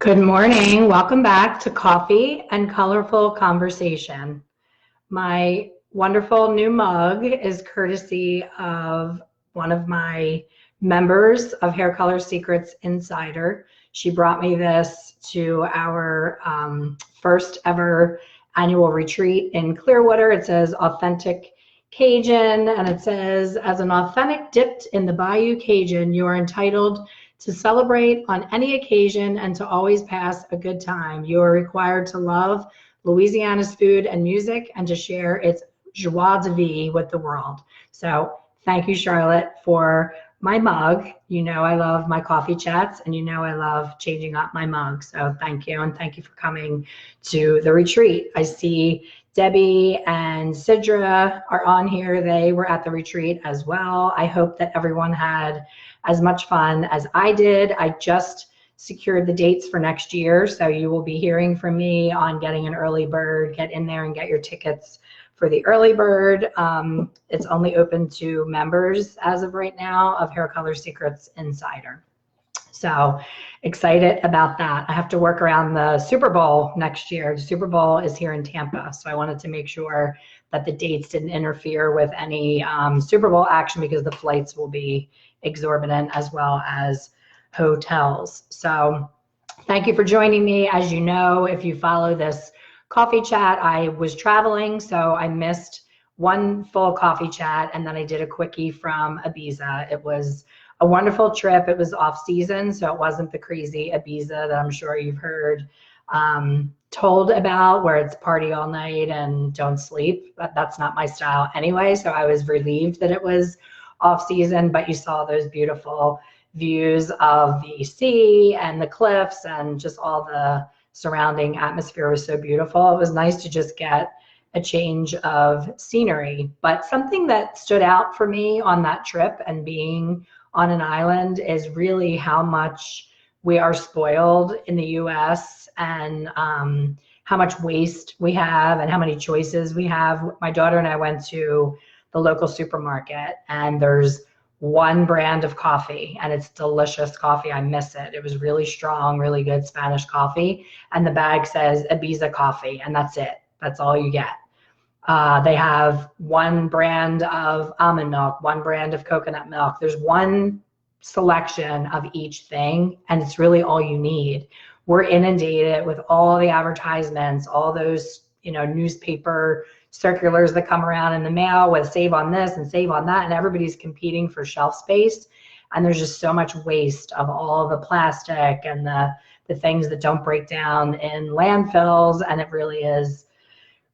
Good morning. Welcome back to Coffee and Colorful Conversation. My wonderful new mug is courtesy of one of my members of Hair Color Secrets Insider. She brought me this to our first ever annual retreat in Clearwater. It says Authentic Cajun, and it says, as an authentic dipped in the Bayou Cajun, you are entitled to celebrate on any occasion and to always pass a good time. You are required to love Louisiana's food and music and to share its joie de vivre with the world. So thank you, Charlotte, for my mug. You know I love my coffee chats, and you know I love changing up my mug. So thank you, and thank you for coming to the retreat. I see Debbie and Sidra are on here. They were at the retreat as well. I hope that everyone had as much fun as I did. I just secured the dates for next year, so you will be hearing from me on getting an early bird. Get in there and get your tickets for the early bird. It's only open to members as of right now of Hair Color Secrets Insider. So excited about that. I have to work around the Super Bowl next year. The Super Bowl is here in Tampa, so I wanted to make sure that the dates didn't interfere with any Super Bowl action, because the flights will be exorbitant as well as hotels. So thank you for joining me. As you know, if you follow this coffee chat, I was traveling, so I missed one full coffee chat, and then I did a quickie from Ibiza. It was a wonderful trip. It was off season, so it wasn't the crazy Ibiza that I'm sure you've heard told about, where it's party all night and don't sleep. But that's not my style anyway, so I was relieved that it was off season. But you saw those beautiful views of the sea and the cliffs, and just all the surrounding atmosphere was so beautiful. It was nice to just get a change of scenery. But something that stood out for me on that trip and being on an island is really how much we are spoiled in the US, and how much waste we have and how many choices we have. My daughter and I went to the local supermarket, and there's one brand of coffee, and it's delicious coffee. I miss it. It was really strong, really good Spanish coffee, and the bag says Ibiza coffee, and that's it. That's all you get. They have one brand of almond milk, one brand of coconut milk. There's one selection of each thing, and it's really all you need. We're inundated with all the advertisements, all those, newspaper circulars that come around in the mail with save on this and save on that, and everybody's competing for shelf space. And there's just so much waste of all the plastic and the things that don't break down in landfills, and it really is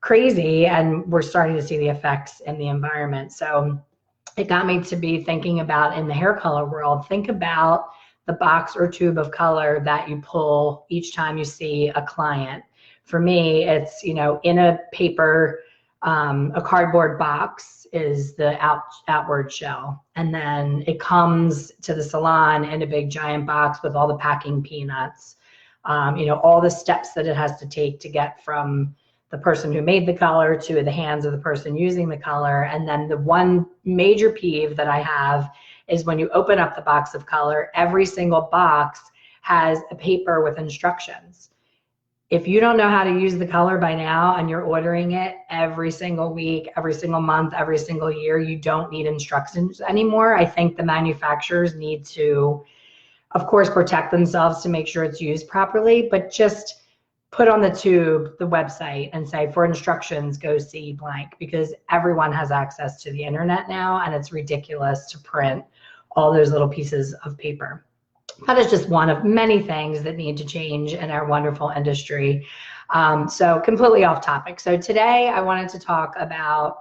crazy, and we're starting to see the effects in the environment. So it got me to be thinking about, in the hair color world, think about the box or tube of color that you pull each time you see a client. For me, it's, in a paper, a cardboard box is the outward shell, and then it comes to the salon in a big giant box with all the packing peanuts, all the steps that it has to take to get from the person who made the color to the hands of the person using the color. And then the one major peeve that I have is when you open up the box of color, every single box has a paper with instructions. If you don't know how to use the color by now, and you're ordering it every single week, every single month, every single year, you don't need instructions anymore. I think the manufacturers need to, of course, protect themselves to make sure it's used properly, but just put on the tube the website and say, for instructions, go see blank, because everyone has access to the internet now, and it's ridiculous to print all those little pieces of paper. That is just one of many things that need to change in our wonderful industry. So completely off topic. So today I wanted to talk about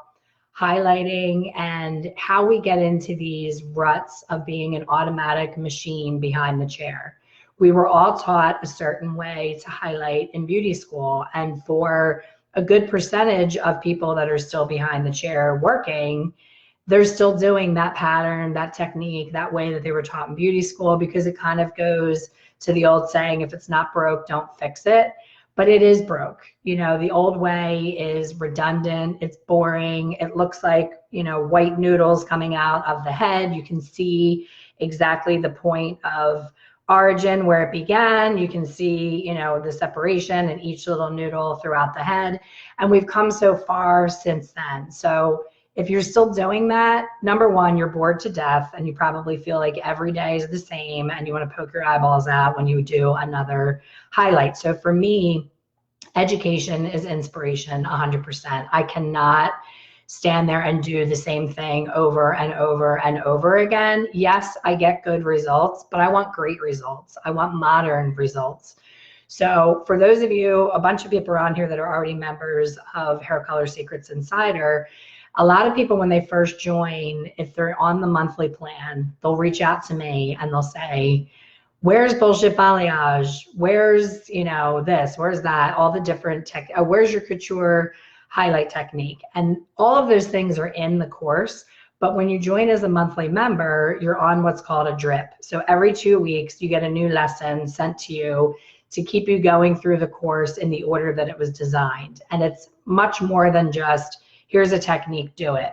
highlighting and how we get into these ruts of being an automatic machine behind the chair. We were all taught a certain way to highlight in beauty school, and for a good percentage of people that are still behind the chair working, they're still doing that pattern, that technique, that way that they were taught in beauty school, because it kind of goes to the old saying, if it's not broke, don't fix it. But it is broke. The old way is redundant, it's boring, it looks like, white noodles coming out of the head. You can see exactly the point of origin where it began. You can see, you know, the separation in each little noodle throughout the head. And we've come so far since then. So if you're still doing that, number one, you're bored to death and you probably feel like every day is the same and you want to poke your eyeballs out when you do another highlight. So for me, education is inspiration 100%. I cannot stand there and do the same thing over and over and over again. Yes, I get good results, but I want great results. I want modern results. So for those of you, a bunch of people around here that are already members of Hair Color Secrets Insider, a lot of people when they first join, if they're on the monthly plan, they'll reach out to me and they'll say, where's bullshit balayage? Where's, you know, this, where's that? All the different tech, where's your couture highlight technique? And all of those things are in the course. But when you join as a monthly member, you're on what's called a drip. So every 2 weeks, you get a new lesson sent to you to keep you going through the course in the order that it was designed. And it's much more than just, here's a technique, do it.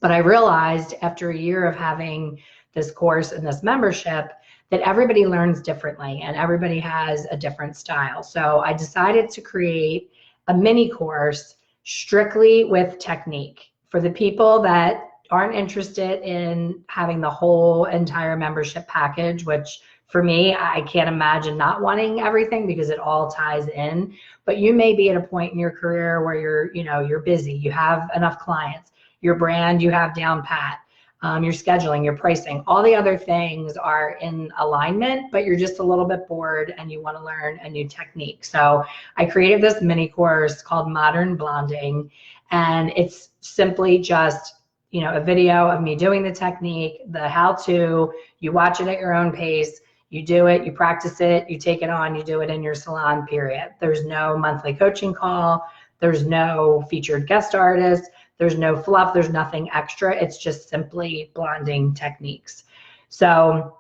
But I realized after a year of having this course and this membership that everybody learns differently and everybody has a different style. So I decided to create a mini course strictly with technique for the people that aren't interested in having the whole entire membership package, which for me, I can't imagine not wanting everything because it all ties in. But you may be at a point in your career where you're busy, you have enough clients, your brand you have down pat, your scheduling, your pricing, all the other things are in alignment, but you're just a little bit bored and you want to learn a new technique. So I created this mini course called Modern Blonding, and it's simply just, you know, a video of me doing the technique, the how-to. You watch it at your own pace. You do it, you practice it, you take it on, you do it in your salon, period. There's no monthly coaching call. There's no featured guest artist. There's no fluff. There's nothing extra. It's just simply blonding techniques. So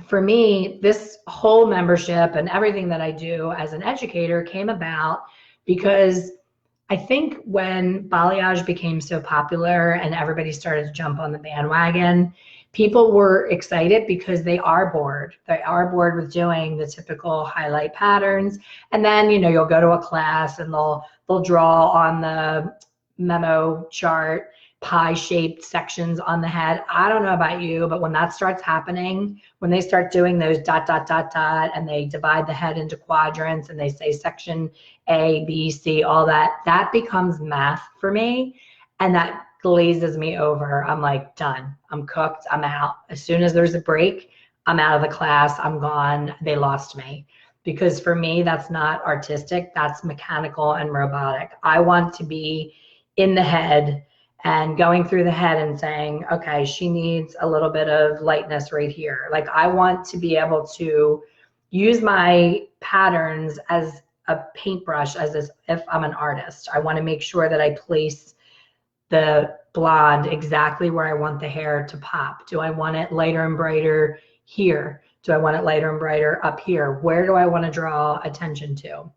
for me, this whole membership and everything that I do as an educator came about because I think when balayage became so popular and everybody started to jump on the bandwagon, people were excited because they are bored. They are bored with doing the typical highlight patterns. And then, you know, you'll go to a class and they'll draw on the memo chart pie-shaped sections on the head. I don't know about you, but when that starts happening, when they start doing those ... and they divide the head into quadrants and they say section A, B, C, all that, that becomes math for me. And that glazes me over. I'm like, done. I'm cooked. I'm out. As soon as there's a break, I'm out of the class. I'm gone. They lost me. Because for me, that's not artistic. That's mechanical and robotic. I want to be in the head and going through the head and saying, okay, she needs a little bit of lightness right here. Like, I want to be able to use my patterns as a paintbrush, as if I'm an artist. I want to make sure that I place the blonde exactly where I want the hair to pop. Do I want it lighter and brighter here? Do I want it lighter and brighter up here? Where do I want to draw attention to?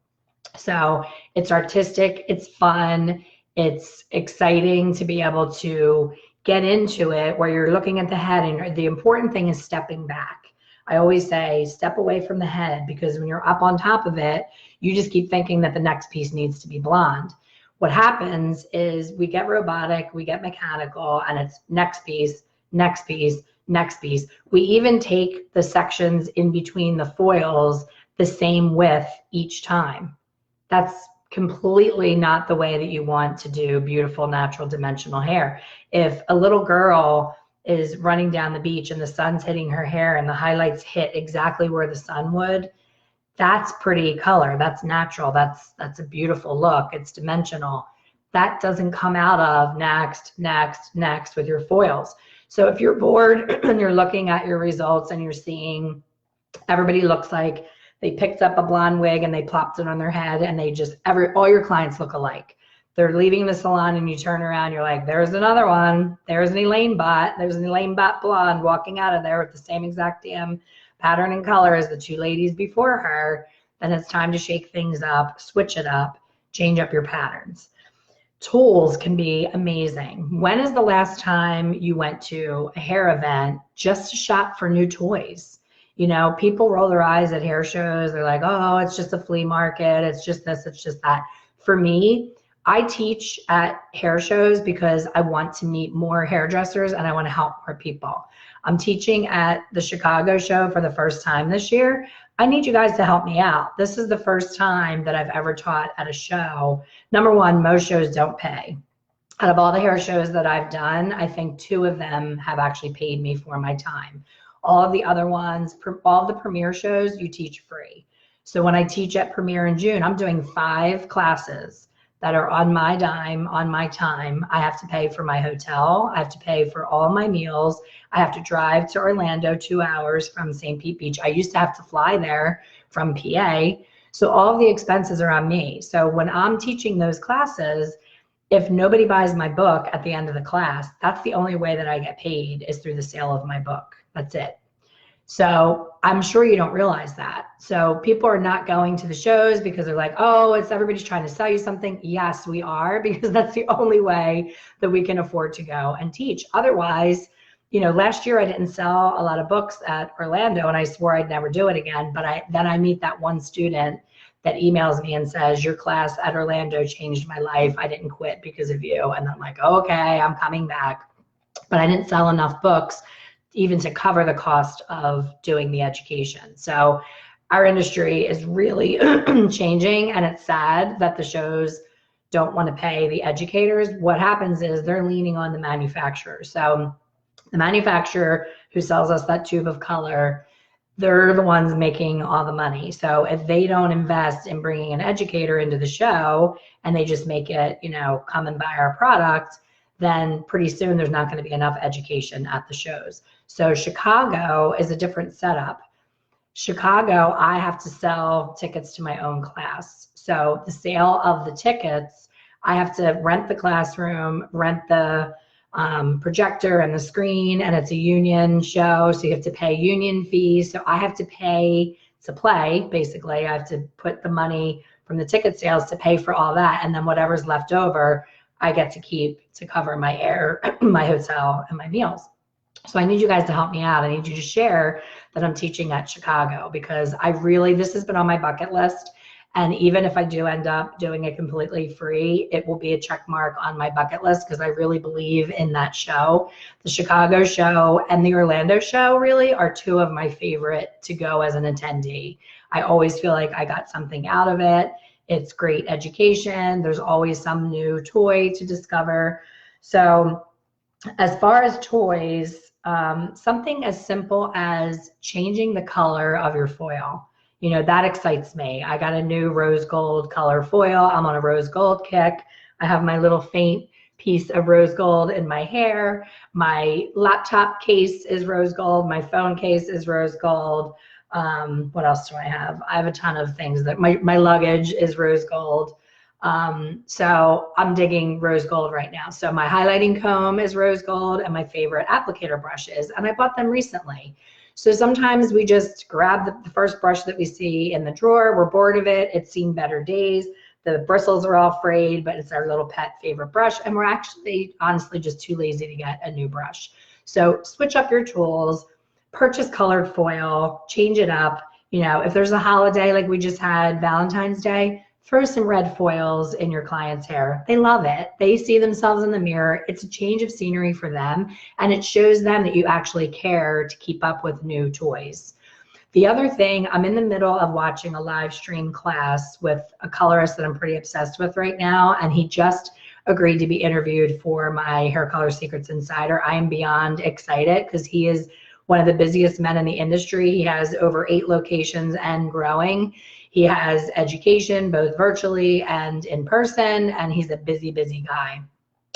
So it's artistic, it's fun, it's exciting to be able to get into it where you're looking at the head, and the important thing is stepping back. I always say step away from the head, because when you're up on top of it, you just keep thinking that the next piece needs to be blonde. What happens is we get robotic, we get mechanical, and it's next piece, next piece, next piece. We even take the sections in between the foils the same width each time. That's completely not the way that you want to do beautiful, natural, dimensional hair. If a little girl is running down the beach and the sun's hitting her hair and the highlights hit exactly where the sun would, that's pretty color. That's natural. That's a beautiful look. It's dimensional. That doesn't come out of next, next, next with your foils. So if you're bored and you're looking at your results and you're seeing everybody looks like they picked up a blonde wig and they plopped it on their head, and they just, all your clients look alike. They're leaving the salon and you turn around, you're like, there's another one. There's an Elaine Bot. There's an Elaine Bot blonde walking out of there with the same exact damn pattern and color as the two ladies before her. Then it's time to shake things up, switch it up, change up your patterns. Tools can be amazing. When is the last time you went to a hair event just to shop for new toys? You know, people roll their eyes at hair shows. They're like, oh, it's just a flea market. It's just this, it's just that. For me, I teach at hair shows because I want to meet more hairdressers and I want to help more people. I'm teaching at the Chicago show for the first time this year. I need you guys to help me out. This is the first time that I've ever taught at a show. Number one, most shows don't pay. Out of all the hair shows that I've done, I think 2 of them have actually paid me for my time. All of the other ones, all of the Premier shows, you teach free. So when I teach at Premier in June, I'm doing 5 classes that are on my dime, on my time. I have to pay for my hotel. I have to pay for all my meals. I have to drive to Orlando 2 hours from St. Pete Beach. I used to have to fly there from PA. So all of the expenses are on me. So when I'm teaching those classes, if nobody buys my book at the end of the class, that's the only way that I get paid, is through the sale of my book. That's it. So I'm sure you don't realize that. So people are not going to the shows because they're like, oh, it's everybody's trying to sell you something. Yes, we are, because that's the only way that we can afford to go and teach. Otherwise, you know, last year I didn't sell a lot of books at Orlando and I swore I'd never do it again. But then I meet that one student that emails me and says, your class at Orlando changed my life. I didn't quit because of you. And I'm like, okay, I'm coming back. But I didn't sell enough books even to cover the cost of doing the education. So our industry is really changing, and it's sad that the shows don't want to pay the educators. What happens is they're leaning on the manufacturer. So the manufacturer who sells us that tube of color, they're the ones making all the money. So if they don't invest in bringing an educator into the show and they just make it, you know, come and buy our product, then pretty soon there's not going to be enough education at the shows. So Chicago is a different setup. Chicago, I have to sell tickets to my own class. So the sale of the tickets, I have to rent the classroom, rent the projector and the screen, and it's a union show, so you have to pay union fees. So I have to pay to play, basically. I have to put the money from the ticket sales to pay for all that, and then whatever's left over, I get to keep to cover my air, my hotel, and my meals. So I need you guys to help me out. I need you to share that I'm teaching at Chicago, because this has been on my bucket list. And even if I do end up doing it completely free, it will be a check mark on my bucket list, because I really believe in that show. The Chicago show and the Orlando show really are 2 of my favorite to go as an attendee. I always feel like I got something out of it. It's great education. There's always some new toy to discover. So as far as toys, something as simple as changing the color of your foil. You know, that excites me. I got a new rose gold color foil. I'm on a rose gold kick. I have my little faint piece of rose gold in my hair. My laptop case is rose gold. My phone case is rose gold. What else do I have? I have a ton of things. That my luggage is rose gold. So I'm digging rose gold right now. So my highlighting comb is rose gold, and my favorite applicator brushes, and I bought them recently. So sometimes we just grab the first brush that we see in the drawer. We're bored of it. It's seen better days. The bristles are all frayed, but it's our little pet favorite brush. And we're actually, honestly, just too lazy to get a new brush. So switch up your tools, purchase colored foil, change it up. You know, if there's a holiday like we just had, Valentine's Day, throw some red foils in your client's hair. They love it. They see themselves in the mirror. It's a change of scenery for them, and it shows them that you actually care to keep up with new toys. The other thing, I'm in the middle of watching a live stream class with a colorist that I'm pretty obsessed with right now, and he just agreed to be interviewed for my Hair Color Secrets Insider. I am beyond excited, because he is one of the busiest men in the industry. He has over 8 locations and growing. He has education both virtually and in person, and he's a busy, busy guy.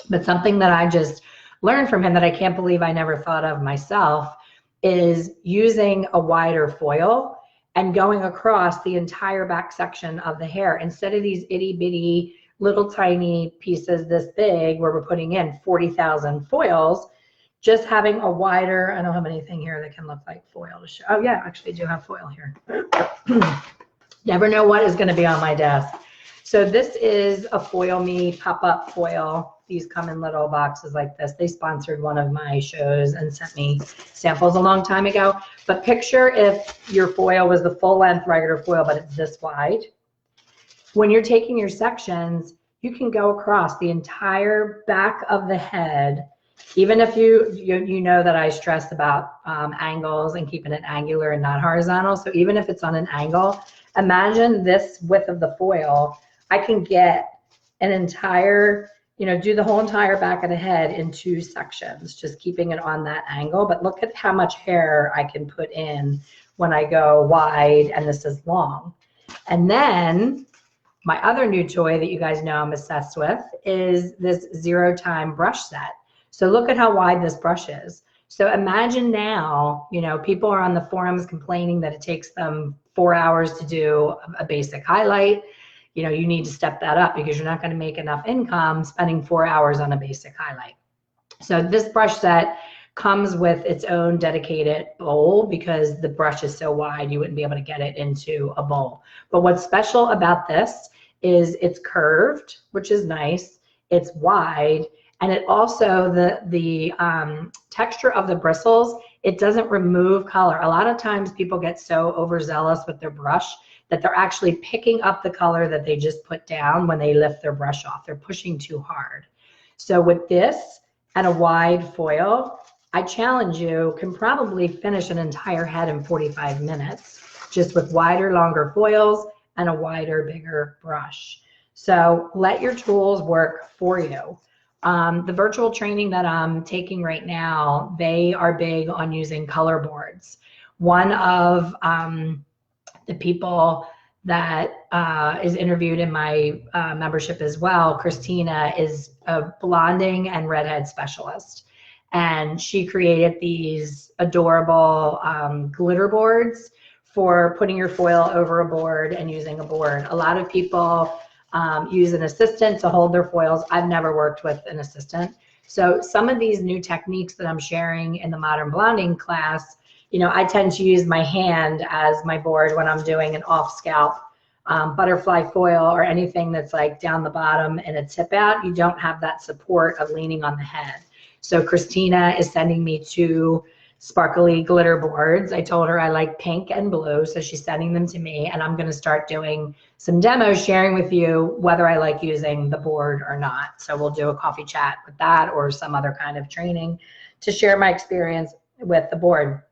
But something that I just learned from him that I can't believe I never thought of myself is using a wider foil and going across the entire back section of the hair, instead of these itty bitty little tiny pieces this big where we're putting in 40,000 foils. Just having a wider, I don't have anything here that can look like foil to show. Oh yeah, actually I do have foil here. Never know what is going to be on my desk. So this is a Foil Me pop-up foil these come in little boxes like this. They sponsored one of my shows and sent me samples a long time ago. But picture if your foil was the full length regular foil, but it's this wide. When you're taking your sections, you can go across the entire back of the head. Even if you know that I stress about angles and keeping it angular and not horizontal. So even if it's on an angle, imagine this width of the foil. I can get an entire, do the whole entire back of the head in 2 sections, just keeping it on that angle. But look at how much hair I can put in when I go wide and this is long. And then my other new toy that you guys know I'm obsessed with is this 0 time brush set. So look at how wide this brush is. So imagine now, people are on the forums complaining that it takes them 4 hours to do a basic highlight. You need to step that up because you're not going to make enough income spending 4 hours on a basic highlight. So this brush set comes with its own dedicated bowl because the brush is so wide you wouldn't be able to get it into a bowl. But what's special about this is it's curved, which is nice. It's wide, and it also, the texture of the bristles, it doesn't remove color. A lot of times people get so overzealous with their brush that they're actually picking up the color that they just put down when they lift their brush off. They're pushing too hard. So with this and a wide foil, I challenge you can probably finish an entire head in 45 minutes just with wider, longer foils and a wider, bigger brush. So let your tools work for you. The virtual training that I'm taking right now, they are big on using color boards. One of the people that is interviewed in my membership as well, Christina, is a blonding and redhead specialist. And she created these adorable glitter boards for putting your foil over a board and using a board. A lot of people use an assistant to hold their foils. I've never worked with an assistant. So some of these new techniques that I'm sharing in the modern blonding class, I tend to use my hand as my board when I'm doing an off scalp butterfly foil or anything that's like down the bottom and a tip out. You don't have that support of leaning on the head. So Christina is sending me 2 sparkly glitter boards. I told her I like pink and blue, so she's sending them to me, and I'm going to start doing some demos, sharing with you whether I like using the board or not. So we'll do a coffee chat with that or some other kind of training to share my experience with the board.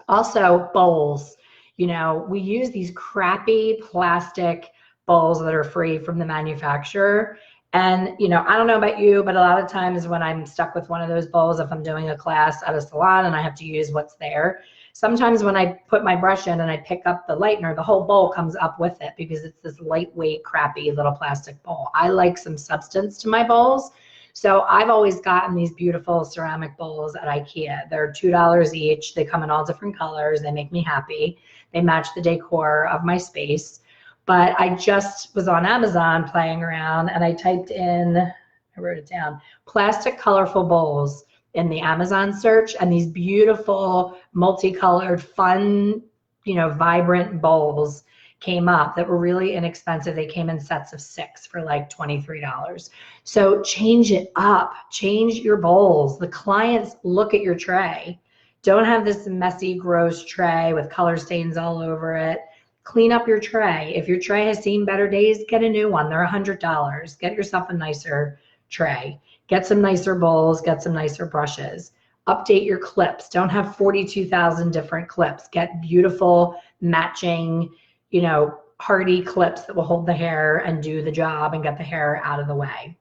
Also, bowls. We use these crappy plastic bowls that are free from the manufacturer. And, I don't know about you, but a lot of times when I'm stuck with one of those bowls, if I'm doing a class at a salon and I have to use what's there, sometimes when I put my brush in and I pick up the lightener, the whole bowl comes up with it because it's this lightweight, crappy little plastic bowl. I like some substance to my bowls. So I've always gotten these beautiful ceramic bowls at IKEA. They're $2 each. They come in all different colors. They make me happy. They match the decor of my space. But I just was on Amazon playing around and I typed in, I wrote it down, plastic colorful bowls in the Amazon search, and these beautiful multicolored fun, vibrant bowls came up that were really inexpensive. They came in sets of 6 for like $23. So change it up, change your bowls. The clients look at your tray. Don't have this messy, gross tray with color stains all over it. Clean up your tray. If your tray has seen better days, get a new one. They're $100. Get yourself a nicer tray. Get some nicer bowls. Get some nicer brushes. Update your clips. Don't have 42,000 different clips. Get beautiful matching, hardy clips that will hold the hair and do the job and get the hair out of the way.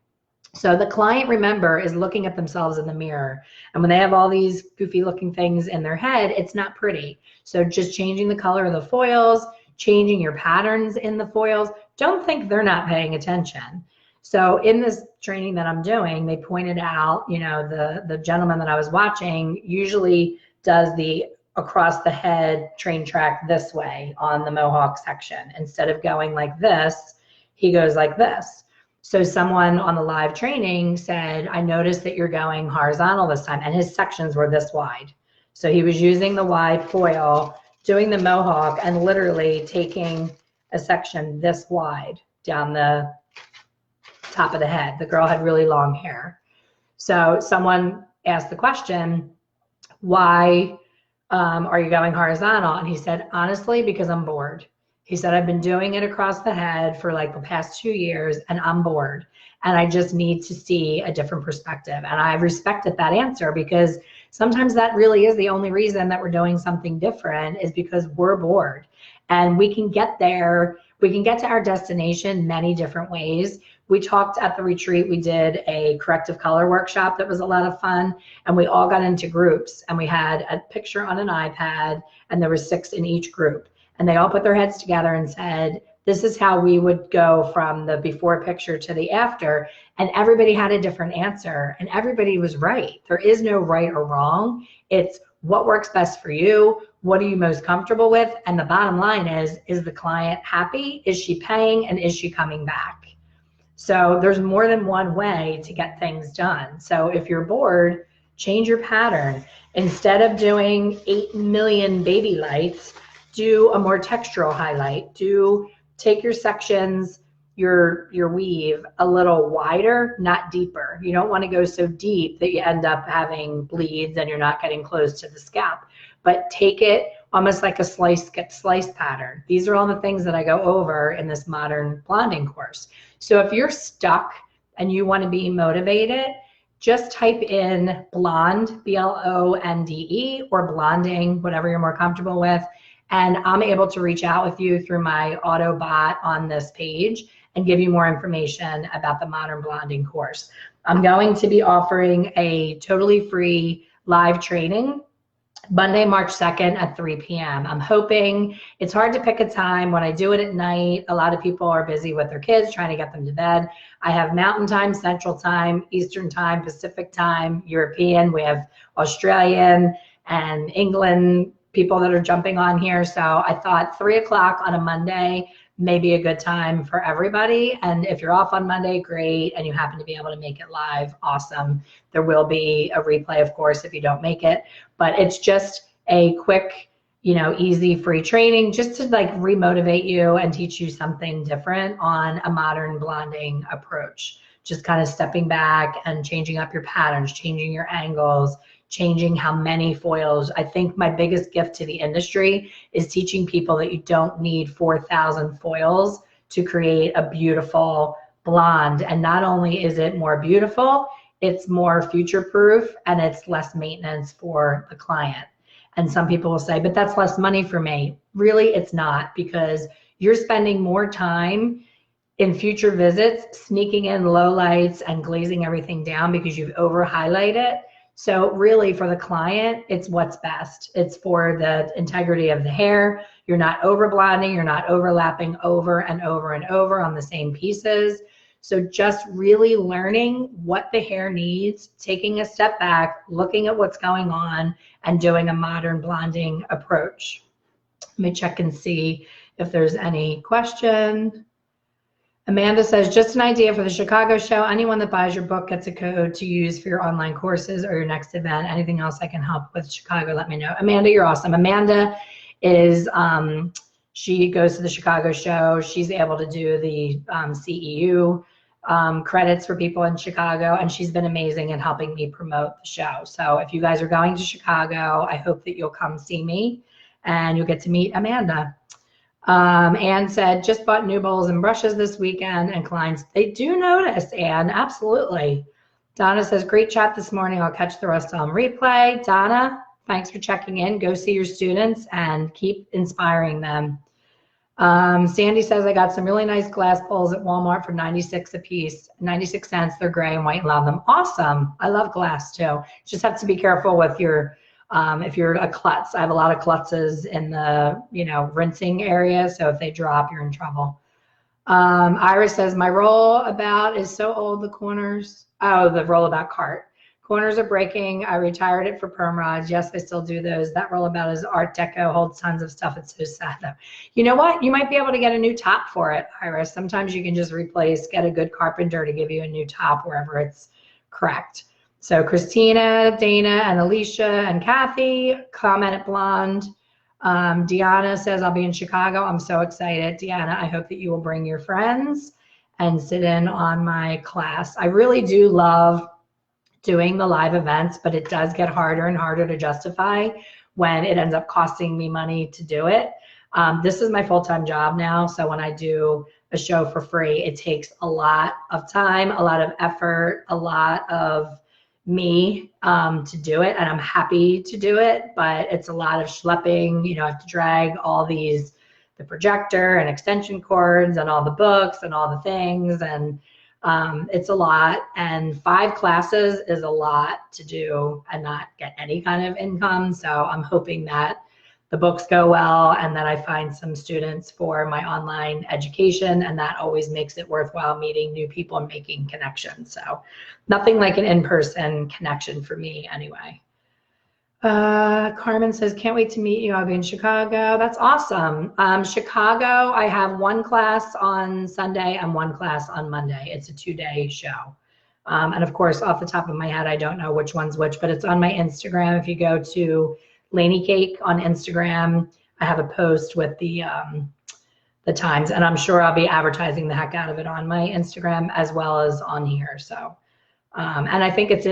So the client, remember, is looking at themselves in the mirror. And when they have all these goofy looking things in their head, it's not pretty. So just changing the color of the foils, changing your patterns in the foils. Don't think they're not paying attention. So in this training that I'm doing, they pointed out, the gentleman that I was watching usually does the across the head train track this way on the mohawk section. Instead of going like this, he goes like this. So someone on the live training said, I noticed that you're going horizontal this time, and his sections were this wide. So he was using the wide foil, doing the mohawk, and literally taking a section this wide down the top of the head. The girl had really long hair. So someone asked the question, why are you going horizontal? And he said, honestly, because I'm bored. He said, I've been doing it across the head for like the past 2 years and I'm bored. And I just need to see a different perspective. And I respected that answer because sometimes that really is the only reason that we're doing something different is because we're bored. And we can get there, we can get to our destination many different ways. We talked at the retreat, we did a corrective color workshop that was a lot of fun, and we all got into groups and we had a picture on an iPad and there were 6 in each group. And they all put their heads together and said, this is how we would go from the before picture to the after. And everybody had a different answer and everybody was right. There is no right or wrong. It's what works best for you. What are you most comfortable with? And the bottom line is the client happy? Is she paying? And is she coming back? So there's more than one way to get things done. So if you're bored, change your pattern. Instead of doing 8 million baby lights, do a more textural highlight. Take your sections, your weave a little wider, not deeper. You don't want to go so deep that you end up having bleeds and you're not getting close to the scalp. But take it almost like a slice pattern. These are all the things that I go over in this modern blonding course. So if you're stuck and you want to be motivated, just type in blonde, BLONDE, or blonding, whatever you're more comfortable with. And I'm able to reach out with you through my auto bot on this page and give you more information about the Modern Blonding course. I'm going to be offering a totally free live training Monday, March 2nd at 3 p.m. I'm hoping, it's hard to pick a time. When I do it at night, a lot of people are busy with their kids, trying to get them to bed. I have Mountain Time, Central Time, Eastern Time, Pacific Time, European. We have Australian and England people that are jumping on here. So I thought 3 o'clock on a Monday may be a good time for everybody. And if you're off on Monday, great. And you happen to be able to make it live, awesome. There will be a replay, of course, if you don't make it. But it's just a quick, easy free training just to like remotivate you and teach you something different on a modern blonding approach. Just kind of stepping back and changing up your patterns, changing your angles, changing how many foils. I think my biggest gift to the industry is teaching people that you don't need 4,000 foils to create a beautiful blonde. And not only is it more beautiful, it's more future-proof and it's less maintenance for the client. And some people will say, but that's less money for me. Really, it's not, because you're spending more time in future visits sneaking in low lights and glazing everything down because you've over highlighted. So really for the client, it's what's best. It's for the integrity of the hair. You're not over blonding, you're not overlapping over and over and over on the same pieces. So just really learning what the hair needs, taking a step back, looking at what's going on, and doing a modern blonding approach. Let me check and see if there's any question. Amanda says, just an idea for the Chicago show. Anyone that buys your book gets a code to use for your online courses or your next event. Anything else I can help with Chicago, let me know. Amanda, you're awesome. Amanda is, she goes to the Chicago show. She's able to do the CEU credits for people in Chicago, and she's been amazing in helping me promote the show. So if you guys are going to Chicago, I hope that you'll come see me and you'll get to meet Amanda. Anne said, just bought new bowls and brushes this weekend, and clients, they do notice, Anne, absolutely. Donna says, great chat this morning. I'll catch the rest on replay. Donna, thanks for checking in. Go see your students and keep inspiring them. Sandy says, I got some really nice glass bowls at Walmart for 96 a piece, 96 cents. They're gray and white and love them. Awesome. I love glass too. Just have to be careful with your if you're a klutz. I have a lot of klutzes in the, rinsing area. So if they drop, you're in trouble. Iris says, my rollabout is so old, the corners. Oh, the rollabout cart. Corners are breaking. I retired it for perm rods. Yes, I still do those. That rollabout is Art Deco, holds tons of stuff. It's so sad though. You know what? You might be able to get a new top for it, Iris. Sometimes you can just get a good carpenter to give you a new top wherever it's cracked. So Christina, Dana, and Alicia, and Kathy, comment at Blonde. Deanna says, I'll be in Chicago. I'm so excited. Deanna, I hope that you will bring your friends. and sit in on my class. I really do love doing the live events, but it does get harder and harder to justify when it ends up costing me money to do it. This is my full-time job now, so when I do a show for free, it takes a lot of time, a lot of effort, a lot of me to do it, and I'm happy to do it, but it's a lot of schlepping. You know, I have to drag all the projector and extension cords and all the books and all the things, and it's a lot, and 5 classes is a lot to do and not get any kind of income. So I'm hoping that the books go well and that I find some students for my online education, and that always makes it worthwhile meeting new people and making connections. So nothing like an in-person connection for me anyway. Carmen says, can't wait to meet you. I'll be in Chicago. That's awesome. Chicago, I have 1 class on Sunday and 1 class on Monday. It's a 2-day show. And of course, off the top of my head, I don't know which one's which, but it's on my Instagram. If you go to Lainey Cake on Instagram, I have a post with the times, and I'm sure I'll be advertising the heck out of it on my Instagram as well as on here. So, and I think it's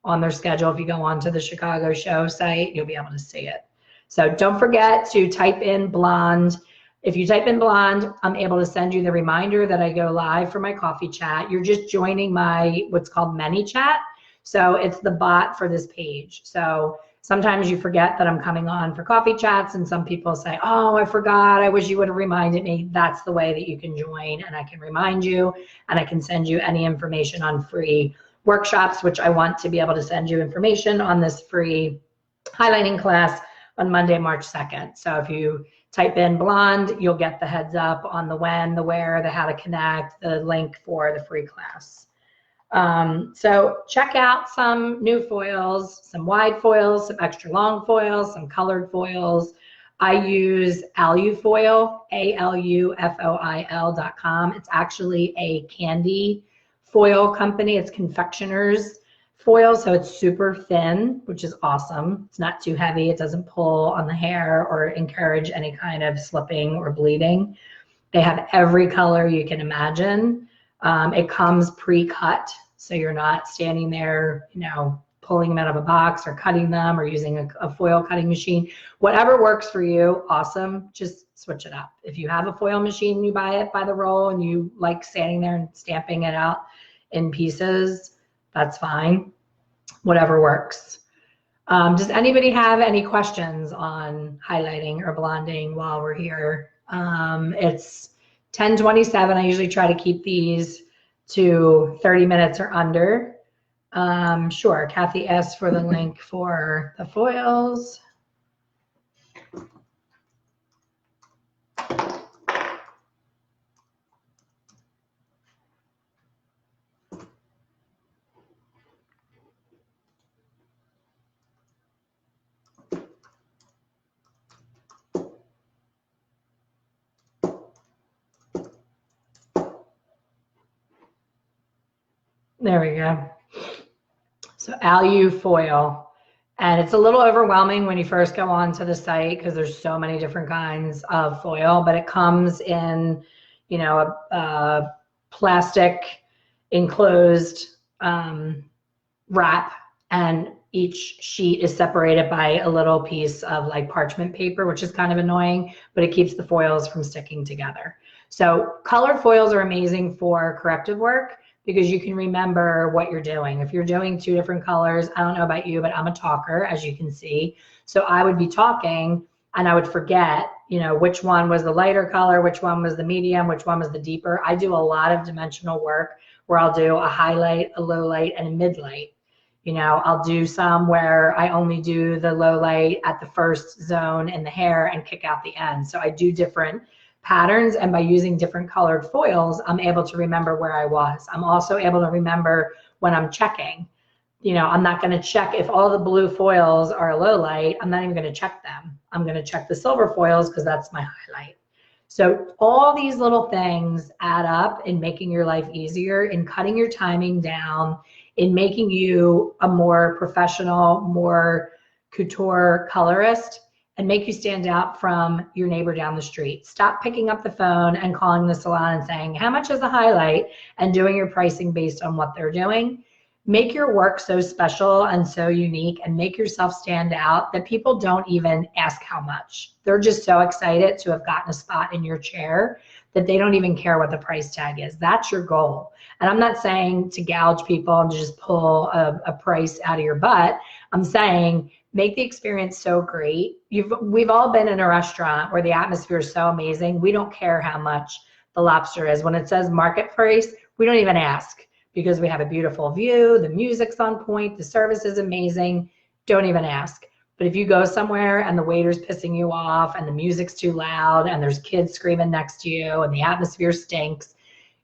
on their schedule. If you go onto the Chicago show site, you'll be able to see it. So don't forget to type in blonde. If you type in blonde, I'm able to send you the reminder that I go live for my coffee chat. You're just joining my what's called ManyChat. So it's the bot for this page. So sometimes you forget that I'm coming on for coffee chats, and some people say, oh, I forgot, I wish you would have reminded me. That's the way that you can join, and I can remind you, and I can send you any information on free workshops, which I want to be able to send you information on this free highlighting class on Monday, March 2nd. So if you type in blonde, you'll get the heads up on the when, the where, the how to connect, the link for the free class. So check out some new foils, some wide foils, some extra long foils, some colored foils. I use Alufoil, alufoil.com. It's actually a candy foil company. It's confectioner's foil, so it's super thin, which is awesome. It's not too heavy. It doesn't pull on the hair or encourage any kind of slipping or bleeding. They have every color you can imagine. It comes pre-cut, so you're not standing there, you know, pulling them out of a box or cutting them or using a foil cutting machine. Whatever works for you, awesome. Just switch it up. If you have a foil machine, you buy it by the roll and you like standing there and stamping it out in pieces, that's fine. Whatever works. Does anybody have any questions on highlighting or blonding while we're here? It's 10:27. I usually try to keep these to 30 minutes or under. Sure, Kathy asked for the link for the foils. There we go. So Alufoil, and it's a little overwhelming when you first go onto the site because there's so many different kinds of foil, but it comes in, you know, a plastic enclosed wrap, and each sheet is separated by a little piece of like parchment paper, which is kind of annoying, but it keeps the foils from sticking together. So colored foils are amazing for corrective work, because you can remember what you're doing. If you're doing 2 different colors, I don't know about you, but I'm a talker, as you can see. So I would be talking and I would forget, you know, which one was the lighter color, which one was the medium, which one was the deeper. I do a lot of dimensional work where I'll do a highlight, a low light, and a mid light. You know, I'll do some where I only do the low light at the first zone in the hair and kick out the end. So I do different patterns, and by using different colored foils, I'm able to remember where I was. I'm also able to remember when I'm checking. You know, I'm not going to check if all the blue foils are a low light. I'm not even going to check them. I'm going to check the silver foils because that's my highlight. So all these little things add up in making your life easier, in cutting your timing down, in making you a more professional, more couture colorist. and make you stand out from your neighbor down the street. Stop picking up the phone and calling the salon and saying, how much is a highlight, and doing your pricing based on what they're doing. Make your work so special and so unique, and make yourself stand out that people don't even ask how much. They're just so excited to have gotten a spot in your chair that they don't even care what the price tag is. That's your goal. And I'm not saying to gouge people and to just pull a price out of your butt. I'm saying make the experience so great. We've all been in a restaurant where the atmosphere is so amazing. We don't care how much the lobster is. When it says market price, we don't even ask, because we have a beautiful view, the music's on point, the service is amazing. Don't even ask. But if you go somewhere and the waiter's pissing you off and the music's too loud and there's kids screaming next to you and the atmosphere stinks,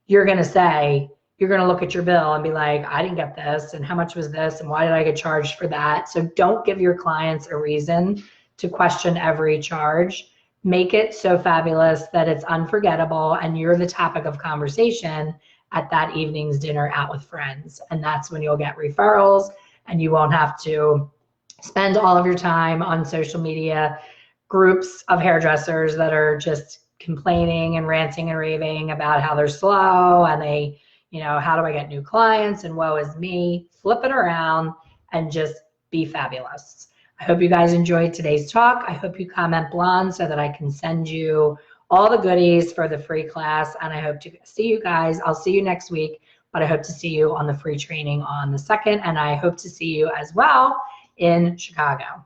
you're gonna look at your bill and be like, I didn't get this, and how much was this, and why did I get charged for that? So don't give your clients a reason to question every charge. Make it so fabulous that it's unforgettable and you're the topic of conversation at that evening's dinner out with friends. And that's when you'll get referrals, and you won't have to spend all of your time on social media groups of hairdressers that are just complaining and ranting and raving about how they're slow and they, how do I get new clients and woe is me. Flip it around and just be fabulous. I hope you guys enjoyed today's talk. I hope you comment blonde so that I can send you all the goodies for the free class. And I hope to see you guys. I'll see you next week, but I hope to see you on the free training on the 2nd. And I hope to see you as well in Chicago.